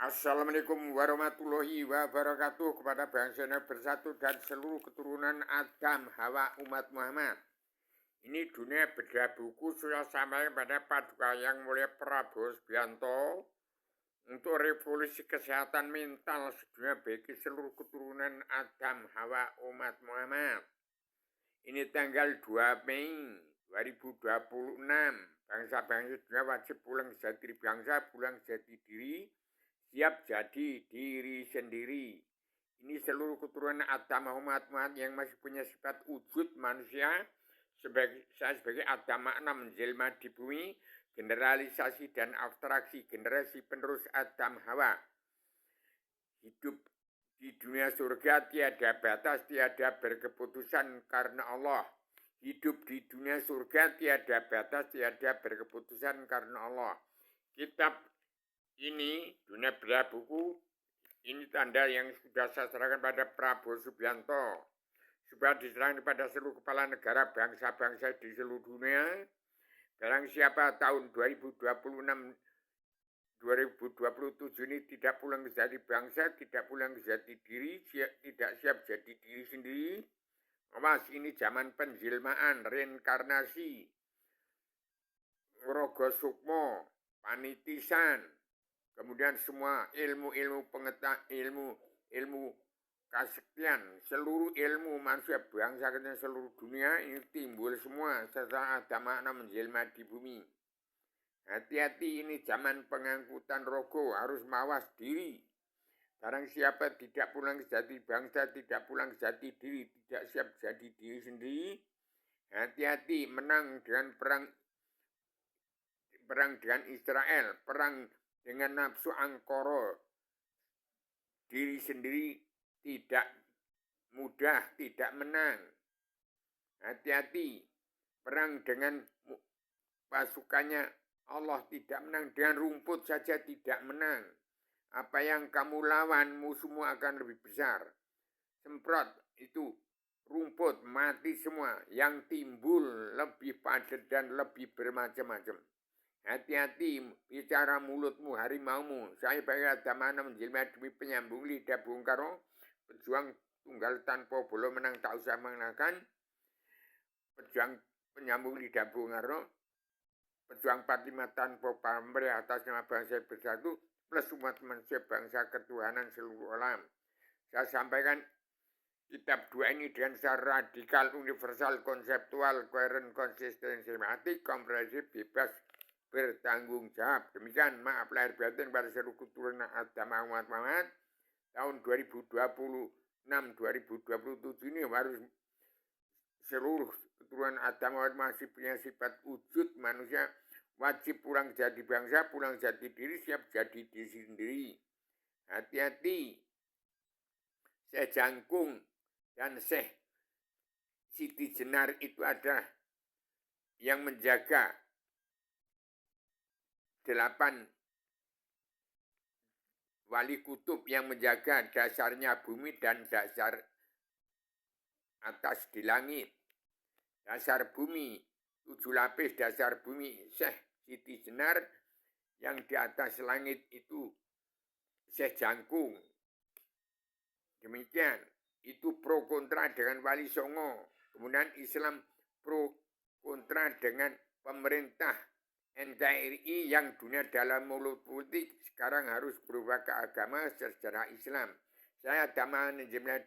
Assalamualaikum warahmatullahi wabarakatuh kepada bangsa yang bersatu dan seluruh keturunan Adam, Hawa, umat Muhammad. Ini dunia beda buku sudah sampai pada paduka yang mulia Prabowo Subianto untuk revolusi kesehatan mental sedunia bagi seluruh keturunan Adam, Hawa, umat Muhammad. Ini tanggal 2 Mei 2026. Bangsa-bangsa dunia wajib pulang jadi bangsa, pulang jadi diri, siap jadi diri sendiri. Ini seluruh keturunan Adam umat Muhammad yang masih punya sifat wujud manusia. Saya sebagai Adam makna menjelma di bumi, generalisasi dan abstraksi generasi penerus Adam Hawa. Hidup di dunia surga tiada batas, tiada berkeputusan karena Allah. Hidup di dunia surga tiada batas, tiada berkeputusan karena Allah. Kitab ini, dunia beda buku, ini tanda yang sudah saya serahkan pada Prabowo Subianto. Supaya diserahkan kepada seluruh kepala negara bangsa-bangsa di seluruh dunia. Barang siapa tahun 2027 ini tidak pulang jadi bangsa, tidak pulang jadi diri, tidak siap jadi diri sendiri. Awas, ini zaman penjelmaan, reinkarnasi, rogo sukmo, panitisan, kemudian semua ilmu-ilmu pengetahuan, ilmu kasaktian, seluruh ilmu manusia bangsa dan seluruh dunia ini timbul semua setelah ada makna menjelma di bumi. Hati-hati, ini zaman pengangkutan rogo, harus mawas diri. Barang siapa tidak pulang jadi bangsa, tidak pulang jadi diri, tidak siap jadi diri sendiri, hati-hati, menang dengan perang dengan Israel, perang dengan nafsu angkara, diri sendiri tidak mudah, tidak menang. Hati-hati, perang dengan pasukannya Allah tidak menang, dengan rumput saja tidak menang. Apa yang kamu lawan, musuhmu akan lebih besar. Semprot itu rumput, mati semua. Yang timbul lebih padat dan lebih bermacam-macam. Hati-hati bicara mulutmu, harimaumu. Saya bagi Adamana menjelma demi penyambung lidah Bung Karno. Pejuang tunggal tanpa bolo menang tak usah mengenakan. Pejuang penyambung lidah Bung Karno. Pejuang 45 tanpa pamrih atas nama bangsa bersatu. Plus umat manusia bangsa ketuhanan seluruh alam. Saya sampaikan kitab 2 ini dengan secara radikal, universal, konseptual, koheren, konsisten, sistematik, komprehensif, bebas, bertanggung jawab. Demikian maaf lahir batin pada seluruh keturunan Adam umat Muhammad. Tahun 2026-2027 ini harus seluruh keturunan Adam masih punya sifat wujud manusia. Wajib pulang jadi bangsa, pulang jadi diri, siap jadi diri sendiri. Hati-hati, Syekh Jangkung dan Syekh Siti Jenar itu ada yang menjaga 8 wali kutub yang menjaga dasarnya bumi dan dasar atas di langit. Dasar bumi, 7 lapis dasar bumi, Syekh Siti Jenar, yang di atas langit itu Syekh Jangkung. Demikian, itu pro kontra dengan Wali Songo. Kemudian Islam pro kontra dengan pemerintah NKRI yang dunia dalam mulut politik sekarang harus berubah ke agama secara Islam. Saya agama menjelma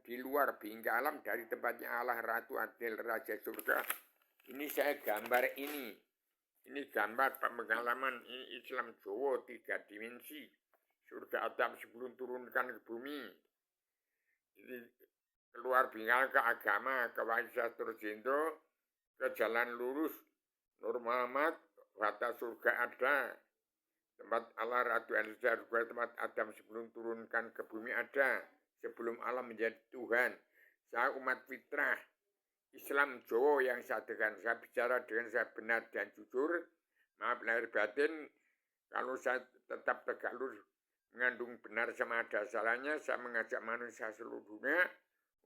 di luar bingkai alam dari tempatnya Allah Ratu Adil Raja Surga. Ini saya gambar ini. Ini gambar pengalaman Islam Jawa 3 dimensi. Surga Adam sebelum turunkan ke bumi. Jadi keluar bingkai ke agama, ke Waisyah Turjendro, ke jalan lurus, Nur Muhammad, Wata surga ada. Tempat Allah Ratu Elisa, tempat Adam sebelum turunkan ke bumi ada. Sebelum Allah menjadi Tuhan. Saya umat fitrah Islam Jawa yang saya dengar. Saya bicara dengan saya benar dan jujur. Maaf lahir batin. Kalau saya tetap tegak lurus mengandung benar sama ada salahnya, saya mengajak manusia seluruh dunia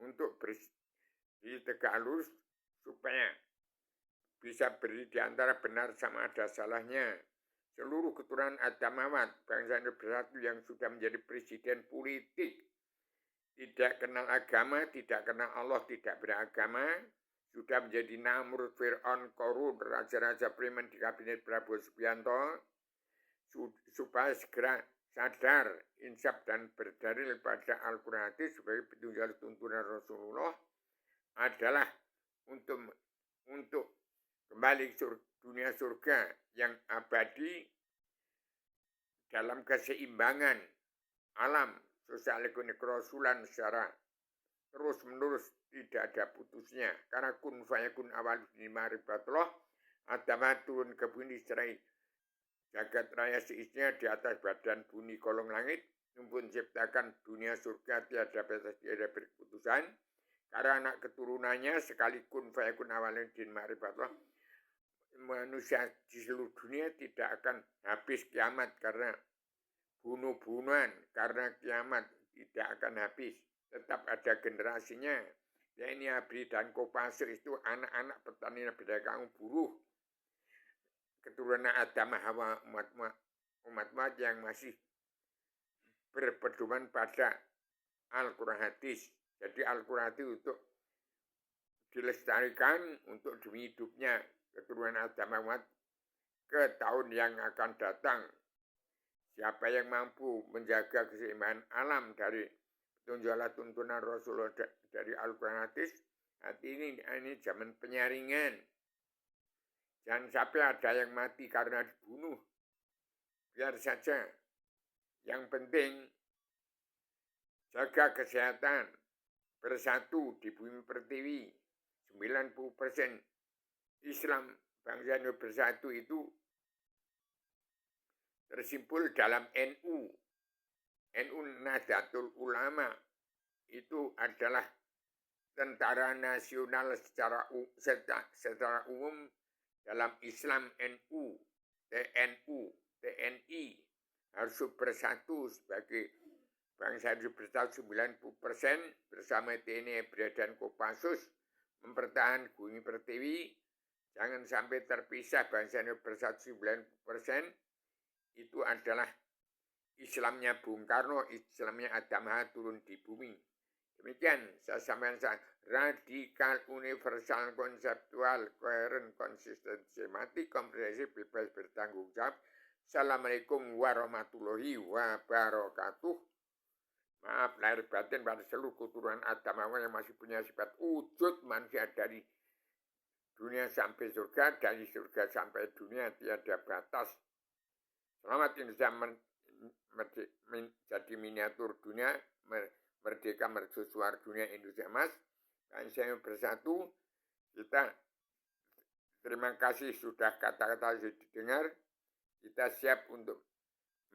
untuk berdiri tegak lurus supaya bisa berdiri di antara benar sama ada salahnya. seluruh keturunan Adam Hawwa, bangsa Indonesia bersatu yang sudah menjadi presiden politik, tidak kenal agama, tidak kenal Allah, tidak beragama, sudah menjadi Namrud, Fir'aun, Korun, raja-raja preman di kabinet Prabowo Subianto, supaya segera sadar, insaf dan berdalil pada Al-Quran hadis sebagai petunjuk tuntunan Rasulullah adalah untuk kembali ke dunia surga yang abadi dalam keseimbangan alam sosial ekonomi kerasulan secara terus menerus, tidak ada putusnya, karena kun fayakun awal ma'rifatullah Adama turun ke bumi serai jagat raya seisinya di atas badan bumi kolong langit, numpun ciptakan dunia surga tiada batas tiada berkeputusan, karena anak keturunannya sekali kun fayakun awalin din ma'rifatullah, manusia di seluruh dunia tidak akan habis kiamat karena bunuh-bunuhan, karena kiamat tidak akan habis, tetap ada generasinya. Ya ini Abri dan Kopasir itu anak-anak petani pedagang buruh, keturunan Adam Hawa, umat yang masih berpedoman pada Al-Quran hadis. Jadi Al-Quran hadis untuk dilestarikan untuk demi hidupnya keturunan Adam Hawa ke tahun yang akan datang. Siapa yang mampu menjaga keseimbangan alam dari tuntunan Rasulullah dari Al-Quran hadis, ini zaman penyaringan. Jangan sampai ada yang mati karena dibunuh. Biar saja. Yang penting jaga kesehatan, bersatu di bumi pertiwi. 90% Islam bangsa Indonesia bersatu itu tersimpul dalam NU. NU Nahdlatul Ulama itu adalah tentara nasional secara umum dalam Islam. NU, TNI harus bersatu sebagai bangsa bersatu 90% bersama TNI dan Kopassus mempertahankan bumi pertiwi. Jangan sampai terpisah, bangsa bersatu 90%. Itu adalah Islamnya Bung Karno, Islamnya Adam Hawa turun di bumi. Demikian saya sampaikan, radikal, universal, konseptual, koheren, konsisten, sistematik, komprehensif, bebas bertanggung jawab. Assalamualaikum warahmatullahi wabarakatuh. Maaf lahir batin pada seluruh keturunan Adam Hawa yang masih punya sifat wujud manusia dari dunia sampai surga, dari surga sampai dunia tiada batas. Selamat Indonesia menjadi miniatur dunia, merdeka mercusuar dunia Indonesia Emas. Bangsa yang bersatu, kita terima kasih sudah kata-kata sudah didengar. Kita siap untuk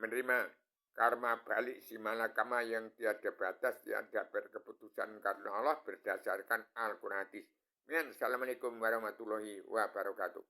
menerima karma balik si malakama yang tiada batas, tiada berkeputusan karena Allah berdasarkan Al-Quran hadis. Assalamualaikum warahmatullahi wabarakatuh.